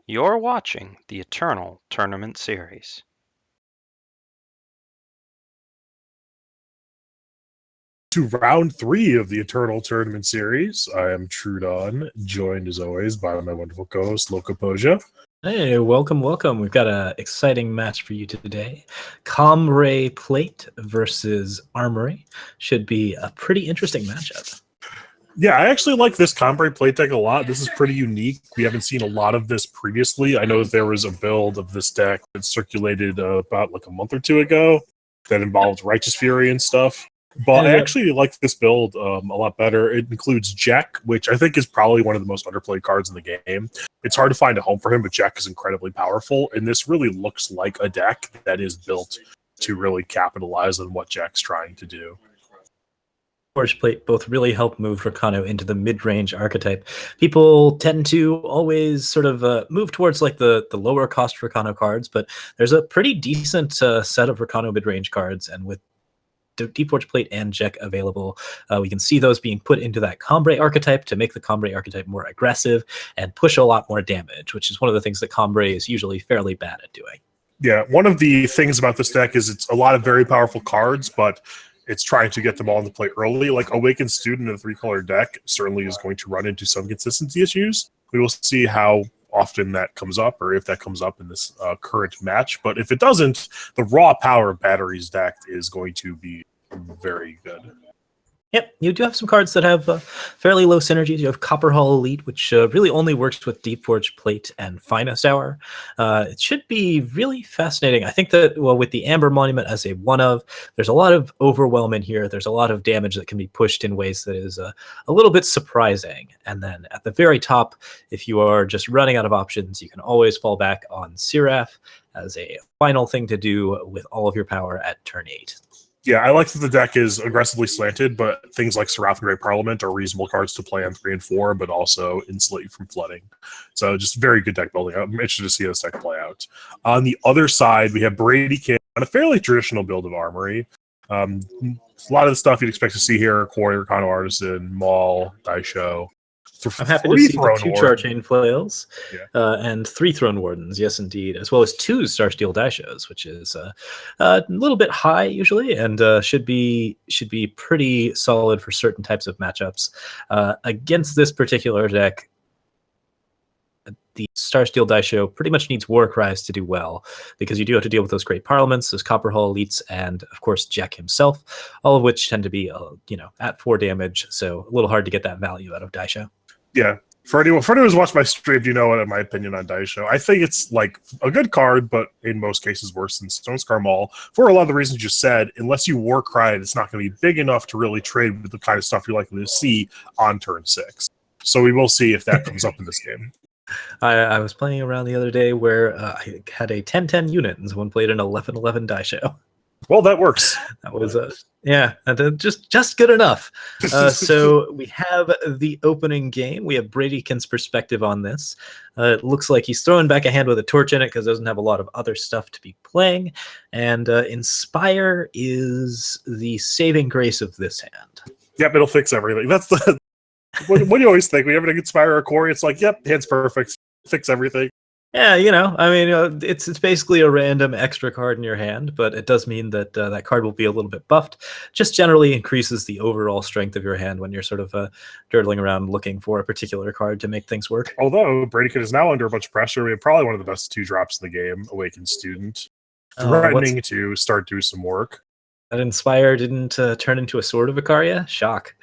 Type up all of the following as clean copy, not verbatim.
You're watching the Eternal Tournament Series. To round 3 of the Eternal Tournament Series. I am Truedawn, joined as always by my wonderful co-host LocoPojo. Hey, welcome. We've got an exciting match for you today. Comray Plate versus Armory should be a pretty interesting matchup. Yeah, I actually like this Combre plate deck a lot. This is pretty unique. We haven't seen a lot of this previously. I know that there was a build of this deck that circulated about like a month or two ago that involved Righteous Fury and stuff. But I actually like this build a lot better. It includes Jack, which I think is probably one of the most underplayed cards in the game. It's hard to find a home for him, but Jack is incredibly powerful, and this really looks like a deck that is built to really capitalize on what Jack's trying to do. Forge Plate both really help move Rakano into the mid-range archetype. People tend to always sort of move towards like the lower cost Rakano cards, but there's a pretty decent set of Rakano mid-range cards, and with Deep Forge Plate and Jack available, we can see those being put into that Combre archetype to make the Combre archetype more aggressive and push a lot more damage, which is one of the things that Combre is usually fairly bad at doing. Yeah, one of the things about this deck is it's a lot of very powerful cards, but it's trying to get them all in the play early. Like Awakened Student in a 3-color deck certainly is going to run into some consistency issues. We will see how often that comes up, or if that comes up in this current match. But if it doesn't, the raw power of Batteriez deck is going to be very good. Yep, you do have some cards that have fairly low synergies. You have Copper Hull Elite, which really only works with Deep Forge Plate and Finest Hour. It should be really fascinating. I think that, well, with the Amber Monument as a one-of, there's a lot of overwhelm in here. There's a lot of damage that can be pushed in ways that is a little bit surprising. And then at the very top, if you are just running out of options, you can always fall back on Seraph as a final thing to do with all of your power at turn 8. Yeah, I like that the deck is aggressively slanted, but things like Seraph and Great Parliament are reasonable cards to play on 3 and 4, but also insulate you from flooding. So just very good deck building. I'm interested to see this deck play out. On the other side, we have Bradykin on a fairly traditional build of Armory. A lot of the stuff you'd expect to see here: Quarry, Recano Artisan, Maul, Daisho. I'm happy to see the 2 Charchain Flails and 3 Throne Wardens, yes indeed, as well as 2 Starsteel Daishos, which is a little bit high usually, and should be pretty solid for certain types of matchups. Against this particular deck, the Starsteel Daisho pretty much needs Warcries to do well, because you do have to deal with those Great Parliaments, those Copper Hull Elites, and of course Jack himself, all of which tend to be at 4 damage, so a little hard to get that value out of Daisho. Yeah, for anyone who's watched my stream, you know what my opinion on Daisho. I think it's like a good card, but in most cases worse than Stonescar Maul. For a lot of the reasons you said, unless you Warcry, it's not going to be big enough to really trade with the kind of stuff you're likely to see on turn 6. So we will see if that comes up in this game. I was playing around the other day where I had a 10-10 unit, and someone played an 11-11 Daisho. Well, that works. That was just good enough. So we have the opening game. We have Bradykin's perspective on this. It looks like he's throwing back a hand with a torch in it because it doesn't have a lot of other stuff to be playing. And Inspire is the saving grace of this hand. Yep, it'll fix everything. That's the what do you always think? We have an Inspire or Quarry, it's like, yep, hand's perfect. Fix everything. Yeah, it's basically a random extra card in your hand, but it does mean that that card will be a little bit buffed. Just generally increases the overall strength of your hand when you're sort of dirtling around looking for a particular card to make things work. Although Bradykin is now under a bunch of pressure, we have probably one of the best 2 drops in the game, Awakened Student, threatening to start doing some work. That Inspire didn't turn into a Sword of Icaria? Shock.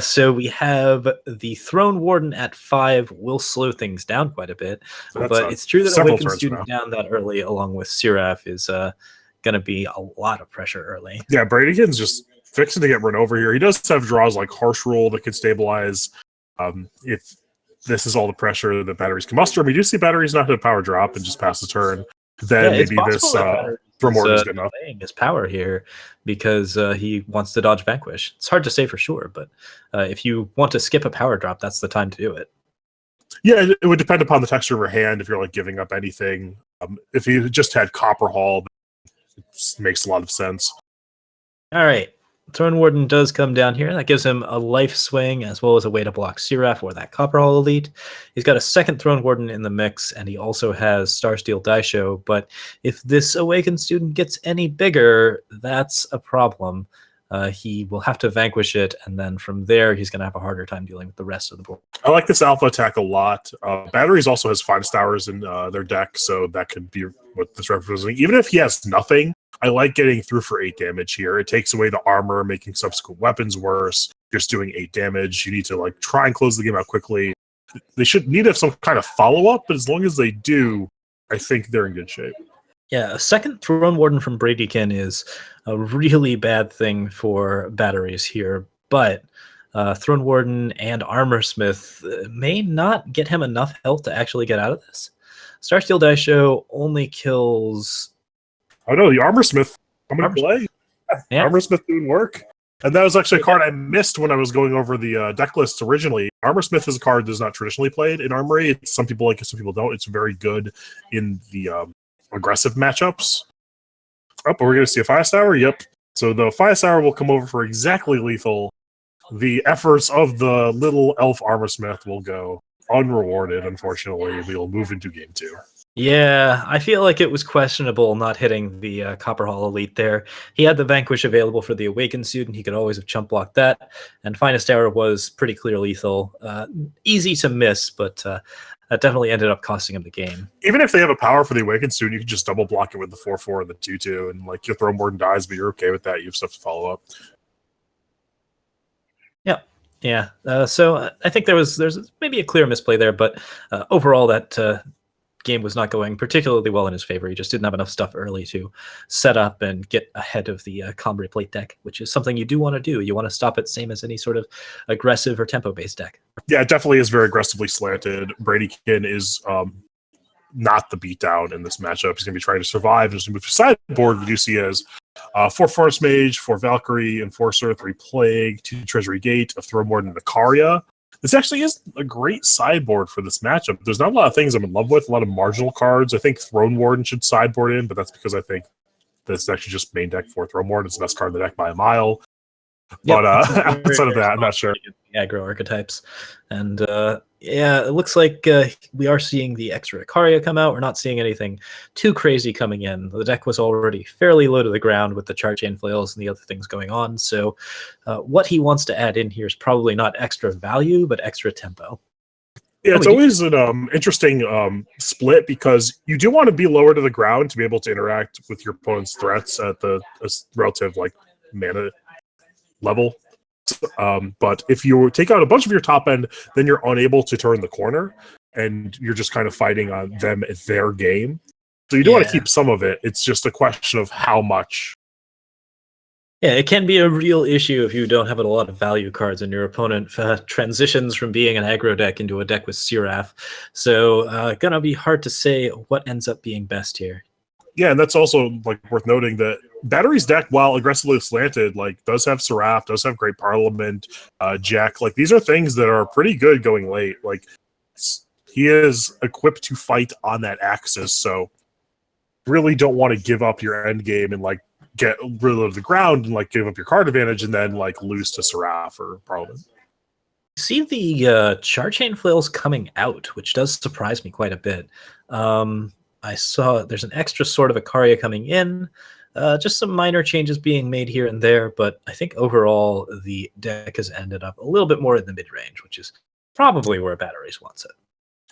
So we have the Throne Warden at 5 will slow things down quite a bit. So but it's true that Awakened Student down that early along with Seraph is going to be a lot of pressure early. Yeah, Bradykin's just fixing to get run over here. He does have draws like Harsh Rule that can stabilize if this is all the pressure that Batteriez can muster. We do see Batteriez not hit a power drop and just pass the turn. Then maybe this Throne Warden is good enough. Playing his power here because he wants to dodge Vanquish. It's hard to say for sure, but if you want to skip a power drop, that's the time to do it. Yeah, it would depend upon the texture of your hand if you're like giving up anything. If you just had Copper Hull, it makes a lot of sense. All right. Throne Warden does come down here. That gives him a life swing as well as a way to block Seraph or that Copper Hall Elite. He's got a second Throne Warden in the mix, and he also has Starsteel Daisho. But if this Awakened student gets any bigger, that's a problem. He will have to vanquish it, and then from there, he's going to have a harder time dealing with the rest of the board. I like this alpha attack a lot. Batteriez also has 5-stars in their deck, so that could be what this represents. Even if he has nothing, I like getting through for 8 damage here. It takes away the armor, making subsequent weapons worse. You're just doing 8 damage. You need to like try and close the game out quickly. They should need to have some kind of follow-up, but as long as they do, I think they're in good shape. Yeah, a second Throne Warden from Bradykin is a really bad thing for Batteriez here, but Throne Warden and Armor Smith may not get him enough health to actually get out of this. Starsteel Daisho only kills... Oh no, the Armor Smith coming to play. Yeah. Armor Smith doing work. And that was actually a card I missed when I was going over the deck lists originally. Armor Smith is a card that is not traditionally played in Armory. Some people like it, some people don't. It's very good in the aggressive matchups. Oh, but we're going to see a 5-star? Yep. So the 5-star will come over for exactly lethal. The efforts of the little elf Armor Smith will go unrewarded, unfortunately. We'll move into game 2. Yeah, I feel like it was questionable not hitting the Copper Hall Elite there. He had the Vanquish available for the Awakened student. He could always have chump blocked that. And Finest Hour was pretty clear lethal. Easy to miss, but that definitely ended up costing him the game. Even if they have a power for the Awakened student, you can just double block it with the 4/4 and the 2/2, and like your Throne Warden dies, but you're okay with that. You have stuff to follow up. Yeah. So I think there's maybe a clear misplay there, but overall that game was not going particularly well in his favor. He just didn't have enough stuff early to set up and get ahead of the Combray plate deck, which is something you do want to do. You want to stop it same as any sort of aggressive or tempo-based deck. Yeah, it definitely is very aggressively slanted. Bradykin is not the beatdown in this matchup. He's going to be trying to survive. Just move to sideboard. We do see as 4 Force Mage, 4 Valkyrie, Enforcer, 3 Plague, 2 Treasury Gate, a Throne Warden, and a Karya. This actually is a great sideboard for this matchup. There's not a lot of things I'm in love with, a lot of marginal cards. I think Throne Warden should sideboard in, but that's because I think that's actually just main deck for Throne Warden. It's the best card in the deck by a mile. But outside of that, I'm not sure. Aggro archetypes. And yeah, it looks like we are seeing the extra Ikaria come out. We're not seeing anything too crazy coming in. The deck was already fairly low to the ground with the Char Chain Flails and the other things going on. So what he wants to add in here is probably not extra value, but extra tempo. Yeah, it's always an interesting split because you do want to be lower to the ground to be able to interact with your opponent's threats at the relative like mana level. But if you take out a bunch of your top end, then you're unable to turn the corner, and you're just kind of fighting on them at their game. So you do want to keep some of it. It's just a question of how much. Yeah, it can be a real issue if you don't have a lot of value cards and your opponent transitions from being an aggro deck into a deck with Seraph. So gonna be hard to say what ends up being best here. Yeah, and that's also like worth noting that Batteriez deck, while aggressively slanted, like does have Seraph, does have Great Parliament, Jack. Like these are things that are pretty good going late. Like he is equipped to fight on that axis, so really don't want to give up your end game and like get rid of the ground and like give up your card advantage and then like lose to Seraph or Parliament. See the Char Chain Flails coming out, which does surprise me quite a bit. I saw there's an extra sort of Ikaria coming in, just some minor changes being made here and there, but I think overall the deck has ended up a little bit more in the mid-range, which is probably where Batteriez wants it.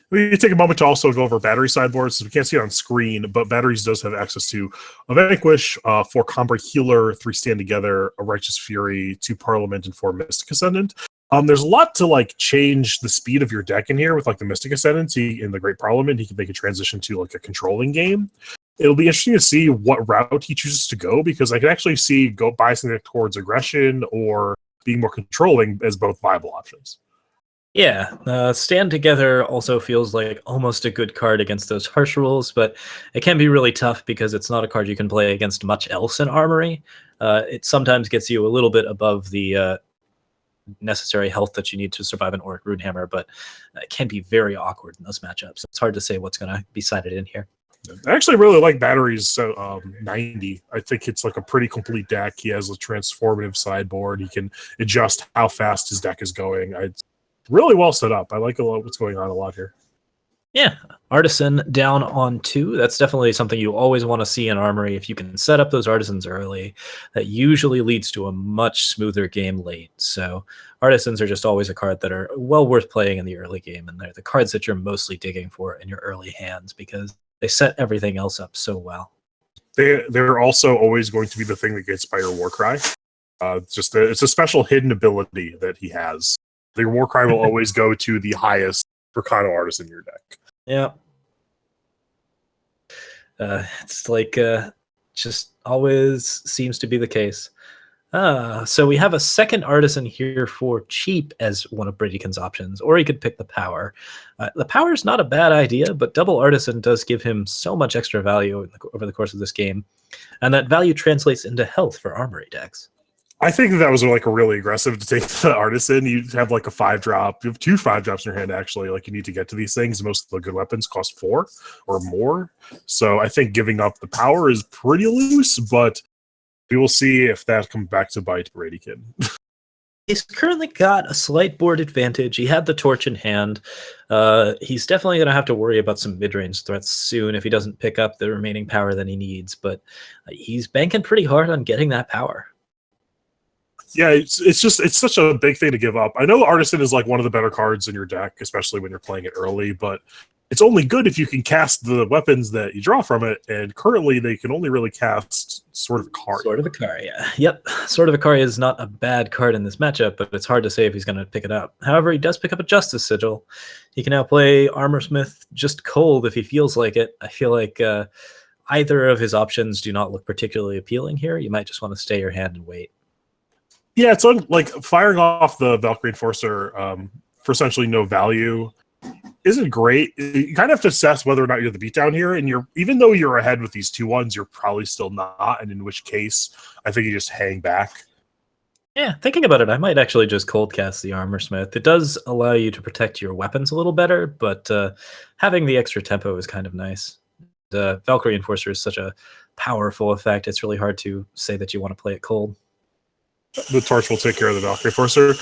We take a moment to also go over Battery sideboards. So we can't see it on screen, but Batteriez does have access to a Vanquish, 4 Combray Healer, 3 Stand Together, a Righteous Fury, 2 Parliament, and 4 Mystic Ascendant. There's a lot to like change the speed of your deck in here with like the Mystic Ascendancy in the Great Parliament. He can make a transition to like a controlling game. It'll be interesting to see what route he chooses to go because I can actually see go biasing it towards aggression or being more controlling as both viable options. Yeah, Stand Together also feels like almost a good card against those harsh rules, but it can be really tough because it's not a card you can play against much else in Armory. It sometimes gets you a little bit above the necessary health that you need to survive an Auric Runehammer, but it can be very awkward in those matchups. It's hard to say what's going to be sided in here. I actually really like Batteriez 90. I think it's like a pretty complete deck. He has a transformative sideboard. He can adjust how fast his deck is going. It's really well set up. I like a lot what's going on a lot here. Yeah, Artisan down on 2. That's definitely something you always want to see in Armory. If you can set up those Artisans early, that usually leads to a much smoother game late. So Artisans are just always a card that are well worth playing in the early game, and they're the cards that you're mostly digging for in your early hands because they set everything else up so well. They're also always going to be the thing that gets by your Warcry. It's a special hidden ability that he has. The Warcry will always go to the highest Recano artist in your deck. Yeah. It's like just always seems to be the case. So we have a second artisan here for cheap as one of Bradykin's options, or he could pick the power. The power is not a bad idea, but double artisan does give him so much extra value over the course of this game, and that value translates into health for Armory decks. I think that was like a really aggressive to take the artisan. You have like a 5-drop. You have 2 5-drops in your hand, actually. Like you need to get to these things. Most of the good weapons cost 4 or more. So I think giving up the power is pretty loose, but we will see if that comes back to bite Bradykin. He's currently got a slight board advantage. He had the torch in hand. He's definitely going to have to worry about some mid-range threats soon if he doesn't pick up the remaining power that he needs. But he's banking pretty hard on getting that power. Yeah, it's such a big thing to give up. I know Artisan is like one of the better cards in your deck, especially when you're playing it early, but it's only good if you can cast the weapons that you draw from it, and currently they can only really cast Sword of Ikari. Sword of Ikari, yeah. Yep, Sword of Ikari is not a bad card in this matchup, but it's hard to say if he's going to pick it up. However, he does pick up a Justice Sigil. He can now play Armorsmith just cold if he feels like it. I feel like either of his options do not look particularly appealing here. You might just want to stay your hand and wait. Yeah, it's like firing off the Valkyrie Enforcer for essentially no value isn't great. You kind of have to assess whether or not you're the beatdown here, and even though you're ahead with these 2-1s, you're probably still not, and in which case, I think you just hang back. Yeah, thinking about it, I might actually just cold cast the Armorsmith. It does allow you to protect your weapons a little better, but having the extra tempo is kind of nice. The Valkyrie Enforcer is such a powerful effect, it's really hard to say that you want to play it cold. The torch will take care of the Valkyrie Enforcer.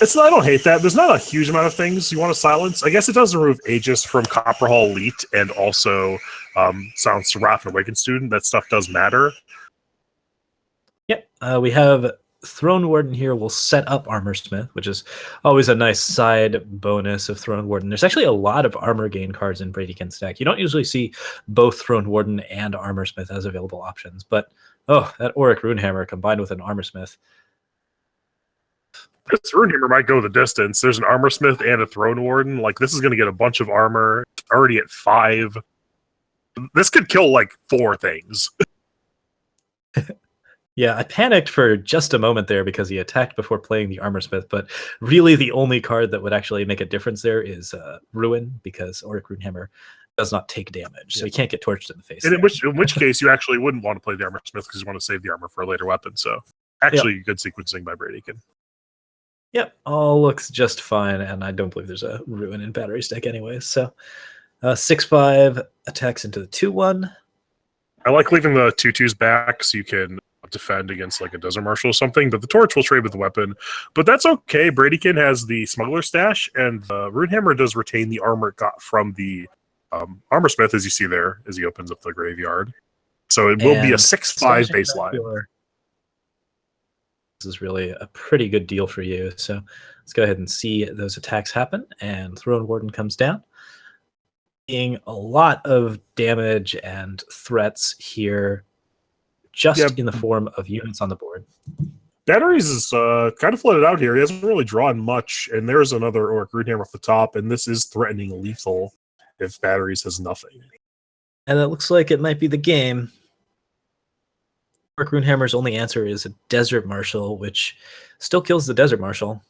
I don't hate that. There's not a huge amount of things you want to silence. I guess it does remove Aegis from Copper Hall Elite and also Silence to Wrath and Awakened Student. That stuff does matter. Yep. We have Throne Warden here will set up Armorsmith, which is always a nice side bonus of Throne Warden. There's actually a lot of armor gain cards in Bradykin's deck. You don't usually see both Throne Warden and Armorsmith as available options, but that Auric Runehammer combined with an Armorsmith. This Runehammer might go the distance. There's an Armorsmith and a Throne Warden. Like, this is going to get a bunch of armor. It's already at 5. This could kill, like, 4 things. Yeah, I panicked for just a moment there because he attacked before playing the Armorsmith, but really the only card that would actually make a difference there is Ruin, because Auric Runehammer does not take damage, so he can't get torched in the face. And in which case, you actually wouldn't want to play the Armorsmith because you want to save the armor for a later weapon. So, actually, good sequencing by Bradykin. Yep, all looks just fine, and I don't believe there's a Ruin in Batteriez deck anyways. So 6/5 attacks into the 2/1. I like leaving the 2/2s back so you can defend against like a Desert Marshal or something, but the Torch will trade with the weapon. But that's okay. Bradykin has the Smuggler Stash, and the Runehammer does retain the armor it got from the Armorsmith, as you see there, as he opens up the graveyard. So it will be a 6/5 baseline. This is really a pretty good deal for you. So let's go ahead and see those attacks happen. And Throne Warden comes down. Seeing a lot of damage and threats here, just in the form of units on the board. Batteriez is kind of flooded out here. He hasn't really drawn much. And there's another Auric Runehammer off the top. And this is threatening lethal if Batteriez has nothing. And it looks like it might be the game. Auric Runehammer's only answer is a Desert Marshal, which still kills the Desert Marshal.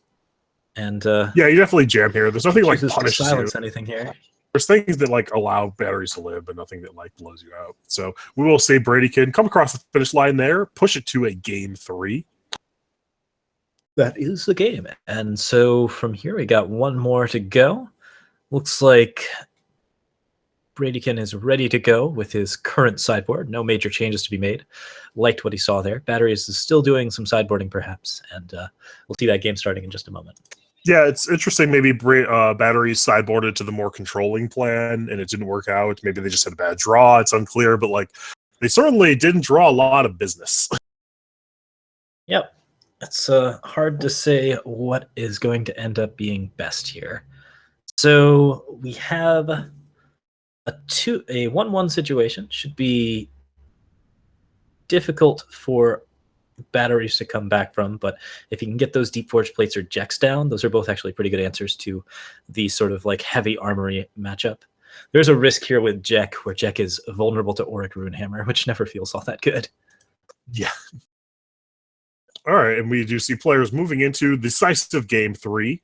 And yeah, you definitely jam here. There's nothing like punishes to silence anything here. There's things that like allow Batteriez to live, but nothing that like blows you out. So we will say Bradykin come across the finish line there, push it to a game 3. That is the game. And so from here we got one more to go. Looks like Bradykin is ready to go with his current sideboard. No major changes to be made. Liked what he saw there. Batteriez is still doing some sideboarding, perhaps, and we'll see that game starting in just a moment. Yeah, it's interesting. Maybe Batteriez sideboarded to the more controlling plan, and it didn't work out. Maybe they just had a bad draw. It's unclear, but like they certainly didn't draw a lot of business. Yep, it's hard to say what is going to end up being best here. So we have a 1-1 situation. Should be difficult for Batteriez to come back from, but if you can get those Deep Forge Plates or Jeks down, those are both actually pretty good answers to the sort of like heavy armory matchup. There's a risk here with Jek, where Jek is vulnerable to Auric Runehammer, which never feels all that good. Yeah. All right, and we do see players moving into decisive game 3.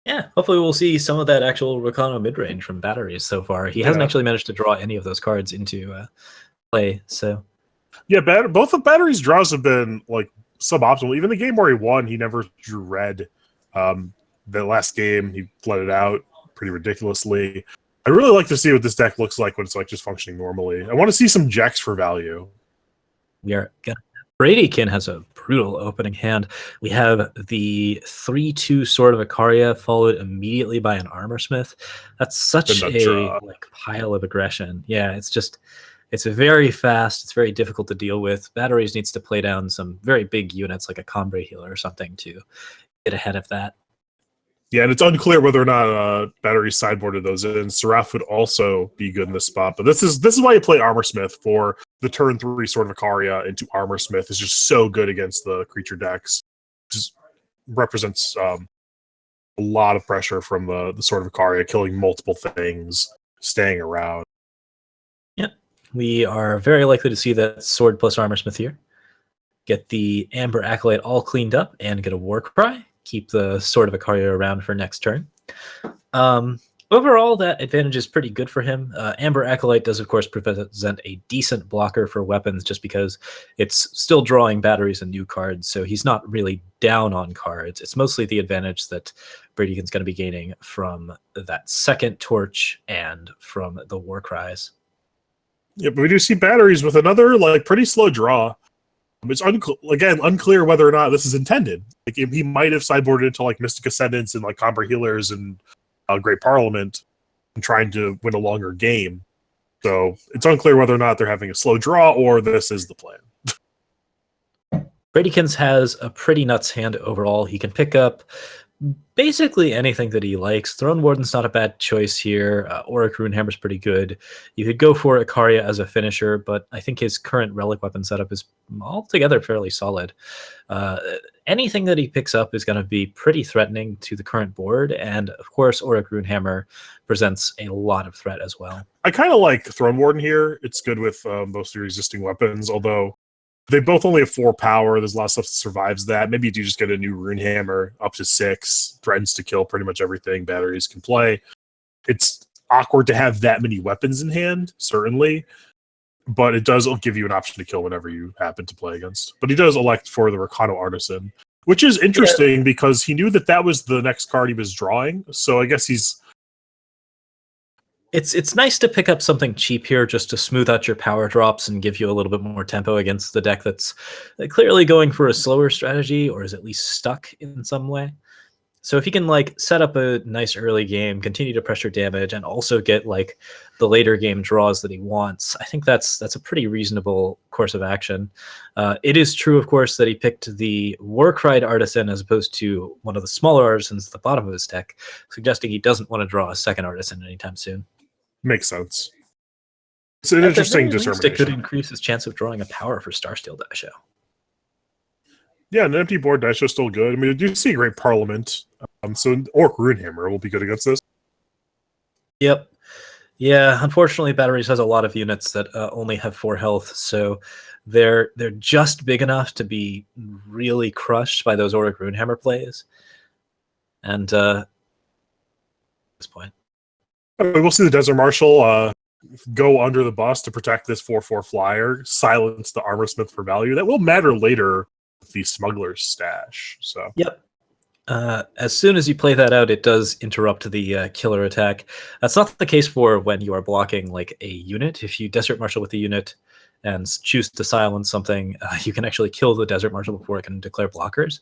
Yeah, hopefully we'll see some of that actual Rakano mid-range from Batteriez so far. He hasn't actually managed to draw any of those cards into play, so... Yeah, both of Batteriez' draws have been like suboptimal. Even the game where he won, he never drew red. The last game, he bled it out pretty ridiculously. I really like to see what this deck looks like when it's like just functioning normally. I want to see some Jeks for value. We are gonna... Bradykin has a brutal opening hand. We have the 3-2 Sword of Ikaria followed immediately by an Armorsmith. That's such a like pile of aggression. Yeah, it's very fast. It's very difficult to deal with. Batteriez needs to play down some very big units like a Combre Healer or something to get ahead of that. Yeah, and it's unclear whether or not Batteriez sideboarded those in. Seraph would also be good in this spot, but this is why you play Armorsmith for the turn 3 Sword of Ikaria into Armorsmith is just so good against the creature decks. Just represents a lot of pressure from the Sword of Ikaria, killing multiple things, staying around. Yeah, we are very likely to see that Sword plus Armorsmith here. Get the Amber Acolyte all cleaned up and get a Warcry. Keep the Sword of Ikaria around for next turn. Overall, that advantage is pretty good for him. Amber Acolyte does, of course, present a decent blocker for weapons just because it's still drawing Batteriez and new cards, so he's not really down on cards. It's mostly the advantage that Bradykin's going to be gaining from that second Torch and from the Warcries. Yeah, but we do see Batteriez with another like pretty slow draw. It's unclear whether or not this is intended. Like he might have sideboarded into like Mystic Ascendants and like Combre Healers and Great Parliament and trying to win a longer game. So it's unclear whether or not they're having a slow draw or this is the plan. Bradykin's has a pretty nuts hand overall. He can pick up basically anything that he likes. Throne Warden's not a bad choice here. Auric Runehammer's pretty good. You could go for Ikaria as a finisher, but I think his current relic weapon setup is altogether fairly solid. Anything that he picks up is going to be pretty threatening to the current board, and of course Auric Runehammer presents a lot of threat as well. I kind of like Throne Warden here. It's good with most of your existing weapons, although they both only have 4 power. There's a lot of stuff that survives that. Maybe you do just get a new Runehammer up to 6, threatens to kill pretty much everything Batteriez can play. It's awkward to have that many weapons in hand, certainly, but it does give you an option to kill whenever you happen to play against. But he does elect for the Rakano Artisan, which is interesting because he knew that was the next card he was drawing, so I guess he's... It's nice to pick up something cheap here just to smooth out your power drops and give you a little bit more tempo against the deck that's clearly going for a slower strategy or is at least stuck in some way. So if you can like set up a nice early game, continue to pressure damage, and also get like the later game draws that he wants, I think that's a pretty reasonable course of action. It is true, of course, that he picked the Warcry Artisan as opposed to one of the smaller artisans at the bottom of his deck, suggesting he doesn't want to draw a second artisan anytime soon. Makes sense. It's an interesting determination. It could increase his chance of drawing a power for Starsteel Daisho. Yeah, an empty board Daisho is still good. I mean, we do see Great Parliament. So Auric Runehammer will be good against this. Yep. Yeah, unfortunately, Batteriez has a lot of units that only have 4 health, so they're just big enough to be really crushed by those Auric Runehammer plays. And at this point. We'll see the Desert Marshal go under the bus to protect this 4/4 flyer, silence the Armorsmith for value. That will matter later with the Smuggler's Stash. So yep. As soon as you play that out, it does interrupt the killer attack. That's not the case for when you are blocking like a unit. If you Desert Marshal with a unit and choose to silence something, you can actually kill the Desert Marshal before it can declare blockers.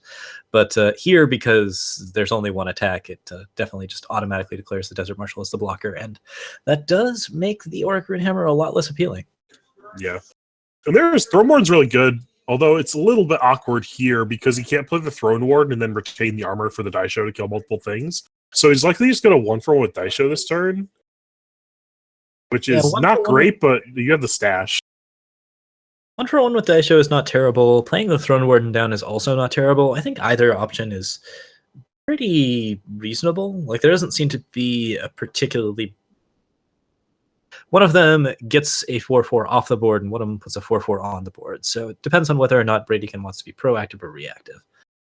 But here, because there's only one attack, it definitely just automatically declares the Desert Marshal as the blocker, and that does make the Auric Runehammer a lot less appealing. Yeah. And Throne Warden's really good, although it's a little bit awkward here because he can't play the Throne Warden and then retain the armor for the Daisho to kill multiple things. So he's likely just going to 1-for-1 with Daisho this turn, which is not great, but you have the stash. 1-for-1 with Daisho is not terrible. Playing the Throne Warden down is also not terrible. I think either option is pretty reasonable. Like, there doesn't seem to be a particularly... One of them gets a 4-4 off the board, and one of them puts a 4-4 on the board. So it depends on whether or not Bradykin wants to be proactive or reactive.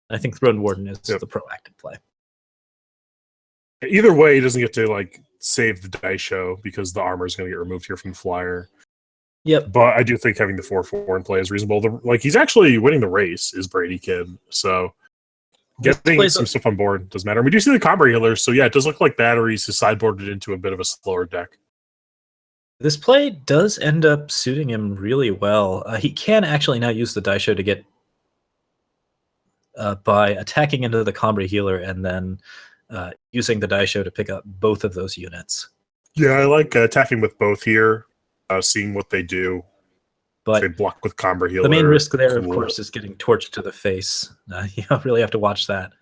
I think Throne Warden is the proactive play. Either way, he doesn't get to like save the Daisho because the armor is going to get removed here from the flyer. Yep. But I do think having the 4-4 in play is reasonable. He's actually winning the race, is Bradykin. So getting some stuff on board doesn't matter. And we do see the combo healers, so yeah, it does look like Batteriez has sideboarded into a bit of a slower deck. This play does end up suiting him really well. He can actually now use the Daisho to get by attacking into the Combray healer and then using the Daisho to pick up both of those units. Yeah, I like attacking with both here, seeing what they do. But they block with Combray healer. The main risk there, of course, is getting torched to the face. You really have to watch that.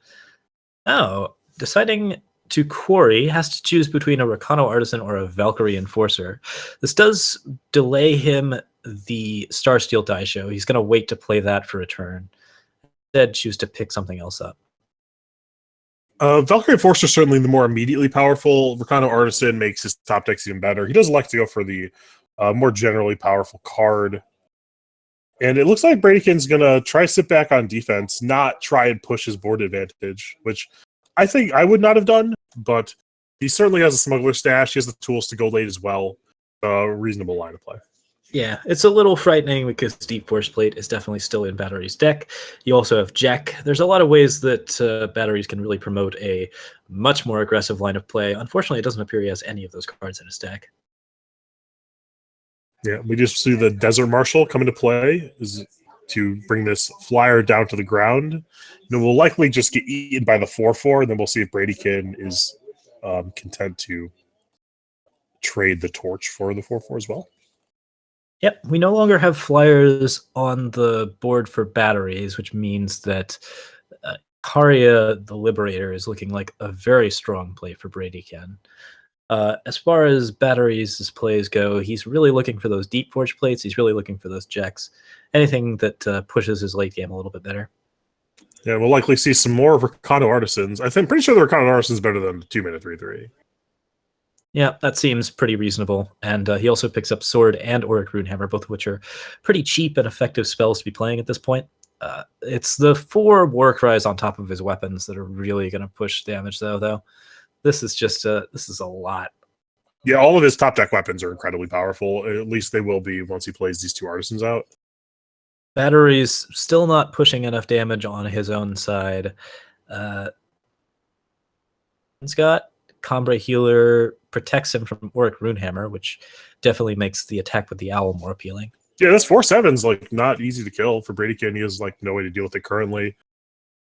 Oh, deciding to quarry has to choose between a Rakano Artisan or a Valkyrie Enforcer. This does delay him the Starsteel Daisho. He's going to wait to play that for a turn. Instead, choose to pick something else up. Valkyrie Enforcer is certainly the more immediately powerful. Rakano Artisan makes his top decks even better. He does like to go for the more generally powerful card. And it looks like Bradykin's going to try to sit back on defense, not try and push his board advantage, which I think I would not have done, but he certainly has a smuggler stash. He has the tools to go late as well. A reasonable line of play. Yeah, it's a little frightening because Deep Force Plate is definitely still in Batteriez' deck. You also have Jack. There's a lot of ways that Batteriez can really promote a much more aggressive line of play. Unfortunately, it doesn't appear he has any of those cards in his deck. Yeah, we just see the Desert Marshal come into play is to bring this flyer down to the ground. And we'll likely just get eaten by the 4-4, and then we'll see if Bradykin is content to trade the torch for the 4-4 as well. Yep, we no longer have flyers on the board for Batteriez, which means that Karya the Liberator is looking like a very strong play for Bradykin. As far as Batteriez' plays go, he's really looking for those Deep Forge plates. He's really looking for those Jacks. Anything that pushes his late game a little bit better. Yeah, we'll likely see some more Rakano Artisans. I'm pretty sure the Rakano Artisan is better than the 2-mana 3/3. Yeah, that seems pretty reasonable. And he also picks up Sword and Auric Runehammer, both of which are pretty cheap and effective spells to be playing at this point. It's the 4 War Cries on top of his weapons that are really going to push damage, though. This is just this is a lot. Yeah, all of his top deck weapons are incredibly powerful. At least they will be once he plays these 2 Artisans out. Batteriez still not pushing enough damage on his own side. He's got Combray Healer protects him from Auric Runehammer, which definitely makes the attack with the Owl more appealing. Yeah, this 4/7's like not easy to kill for Bradykin. He has like no way to deal with it currently.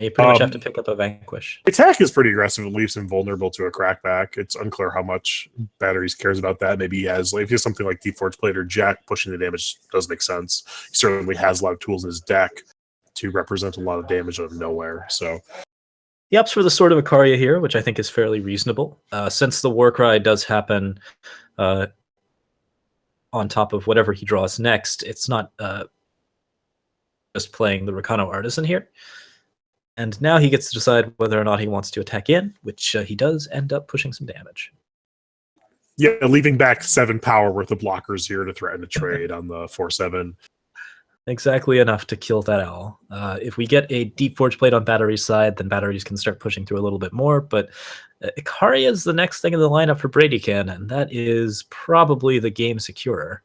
You pretty much have to pick up a Vanquish. Attack is pretty aggressive. It leaves him vulnerable to a crackback. It's unclear how much Batteriez cares about that. Maybe he has, if he has something like Deep Forge Plate or Jack, pushing the damage does make sense. He certainly has a lot of tools in his deck to represent a lot of damage out of nowhere. So He opts for the Sword of Ikaria here, which I think is fairly reasonable. Since the Warcry does happen on top of whatever he draws next, it's not just playing the Rakano Artisan here. And now he gets to decide whether or not he wants to attack in, which he does end up pushing some damage. yeah, leaving back 7 power worth of blockers here to threaten a trade on the 4/7. Exactly enough to kill that owl. If we get a Deep Forge Plate on Batteriez' side, then Batteriez can start pushing through a little bit more, but Ikaria is the next thing in the lineup for Bradykin, and that is probably the game securer.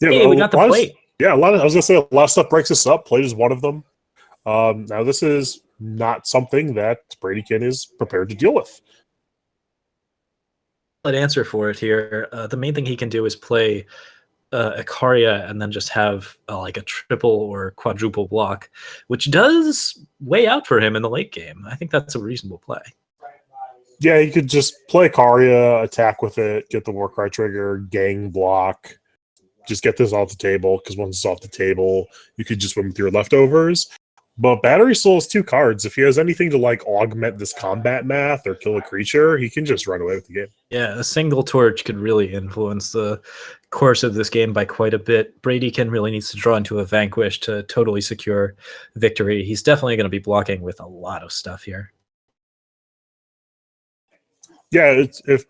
Yeah, hey, we got the plate. I was going to say, a lot of stuff breaks us up. Plate is one of them. Now this is not something that Bradykin is prepared to deal with. An answer for it here. The main thing he can do is play Icaria and then just have like a triple or quadruple block, which does weigh out for him in the late game. I think that's a reasonable play. Yeah, you could just play Icaria, attack with it, get the Warcry trigger, gang block, just get this off the table, because once it's off the table, you could just win with your leftovers. But Battery still has 2 cards. If he has anything to like augment this combat math or kill a creature, he can just run away with the game. Yeah, a single torch could really influence the course of this game by quite a bit. Bradykin really needs to draw into a Vanquish to totally secure victory. He's definitely going to be blocking with a lot of stuff here. Yeah, if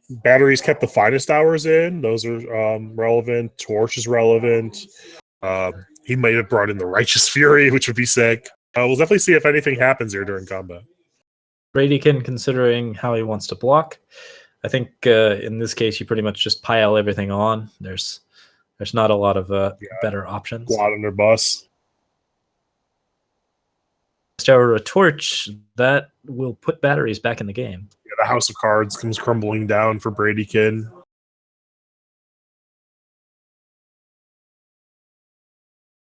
Batteries kept the Finest Hours in, those are relevant. Torch is relevant. He might have brought in the Righteous Fury, which would be sick. We'll definitely see if anything happens here during combat. Bradykin, considering how he wants to block, I think in this case you pretty much just pile everything on. There's not a lot of better options. Squad under bus. Shower a torch that will put Batteries back in the game. Yeah, the House of Cards comes crumbling down for Bradykin.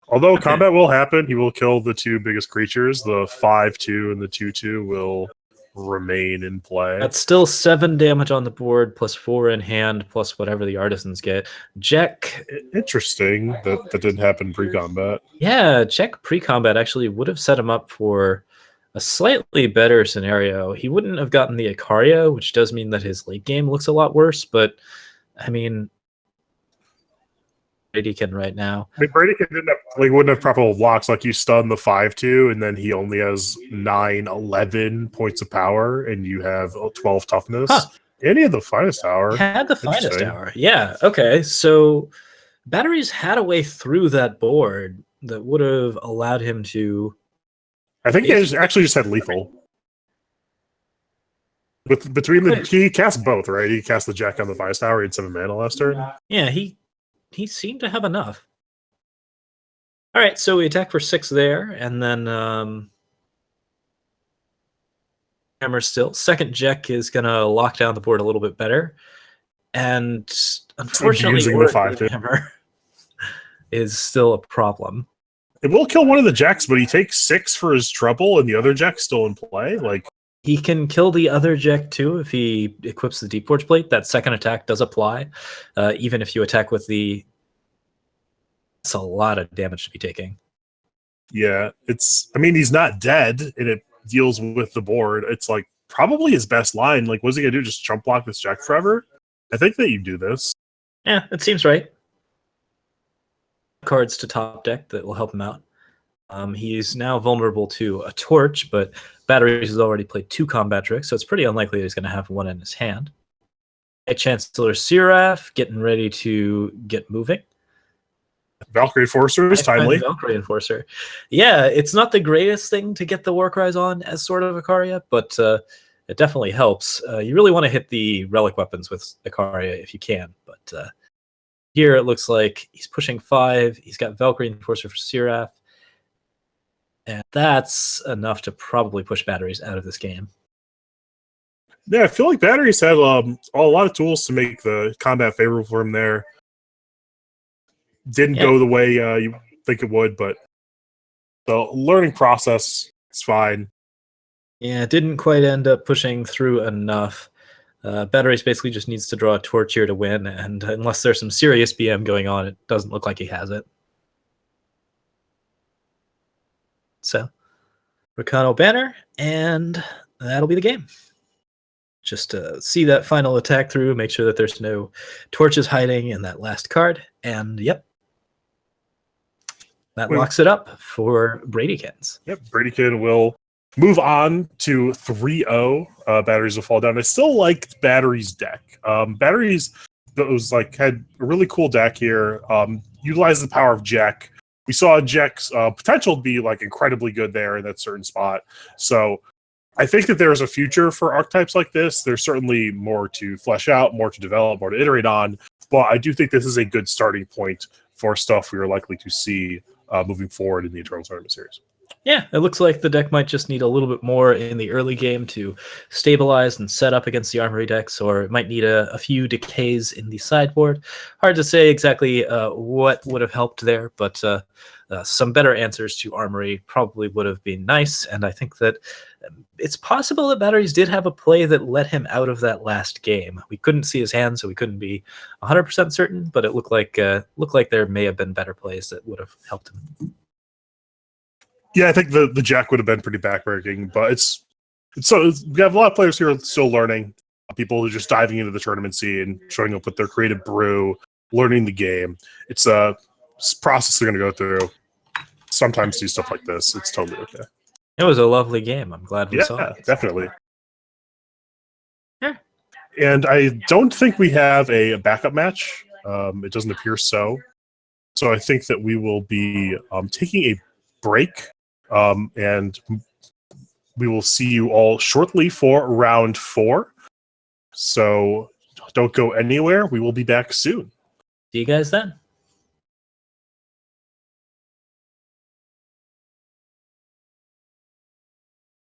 Although combat will happen, he will kill the 2 biggest creatures. The 5/2 and the 2/2 will remain in play. That's still 7 damage on the board, plus 4 in hand, plus whatever the artisans get. Jack. Interesting that didn't happen pre-combat. Yeah, Jack pre-combat actually would have set him up for a slightly better scenario. He wouldn't have gotten the Icaria, which does mean that his late game looks a lot worse, but I mean, Bradykin right now. I mean, Bradykin wouldn't have proper blocks. Like, you stun the 5/2, and then he only has 9-11 points of power, and you have 12 toughness. Huh. And he had the Finest Hour. He had the Finest Hour. Yeah, okay. So Batteries had a way through that board that would have allowed him to... I think he actually just had lethal. Between he cast both, right? He cast the Jack on the Finest Hour, he had 7 mana last turn. Yeah, he seemed to have enough. All right, so we attack for 6 there, and then Hammer still. Second Jack is going to lock down the board a little bit better. And unfortunately, the Hammer is still a problem. It will kill one of the Jacks, but he takes 6 for his trouble, and the other Jack's still in play. Like, he can kill the other Jack too if he equips the Deep Forge Plate. That second attack does apply, even if you attack with the... That's a lot of damage to be taking. Yeah, I mean, he's not dead, and it deals with the board. It's like probably his best line. Like, what's he gonna do? Just chump block this Jack forever? I think that you do this. Yeah, it seems right. Cards to top deck that will help him out. He's now vulnerable to a Torch, but Batteries has already played 2 combat tricks, so it's pretty unlikely that he's going to have 1 in his hand. Chancellor Seraph getting ready to get moving. Valkyrie Enforcer is timely. Valkyrie Enforcer. Yeah, it's not the greatest thing to get the Warcries on as sort of Icaria, but it definitely helps. You really want to hit the relic weapons with Icaria if you can, but here it looks like he's pushing 5. He's got Valkyrie Enforcer for Seraph. And that's enough to probably push Batteries out of this game. Yeah, I feel like Batteries had a lot of tools to make the combat favorable for him there. Didn't go the way you think it would, but the learning process is fine. Yeah, it didn't quite end up pushing through enough. Batteries basically just needs to draw a Torch here to win, and unless there's some serious BM going on, it doesn't look like he has it. So, Ricano Banner, and that'll be the game. Just to see that final attack through, make sure that there's no torches hiding in that last card, and yep. That locks it up for Bradykins. Yep, Bradykin will move on to 3-0. Batteries will fall down. I still like Batteries deck. Batteries had a really cool deck here. Utilize the power of Jack. We saw Jack's potential to be incredibly good there in that certain spot. So I think that there's a future for archetypes like this. There's certainly more to flesh out, more to develop, more to iterate on. But I do think this is a good starting point for stuff we are likely to see moving forward in the Eternal Tournament series. Yeah, it looks like the deck might just need a little bit more in the early game to stabilize and set up against the Armory decks, or it might need a few decays in the sideboard. Hard to say exactly what would have helped there, but some better answers to Armory probably would have been nice, and I think that it's possible that Batteriez did have a play that let him out of that last game. We couldn't see his hand, so we couldn't be 100% certain, but it looked like there may have been better plays that would have helped him. Yeah, I think the Jack would have been pretty backbreaking, but it's so we have a lot of players here still learning. People who are just diving into the tournament scene, showing up with their creative brew, learning the game. It's a process they're going to go through. Sometimes do stuff like this. It's totally okay. It was a lovely game. I'm glad we saw it. Definitely. Yeah. And I don't think we have a backup match. It doesn't appear so. So I think that we will be taking a break. And we will see you all shortly for round 4. So don't go anywhere. We will be back soon. See you guys then.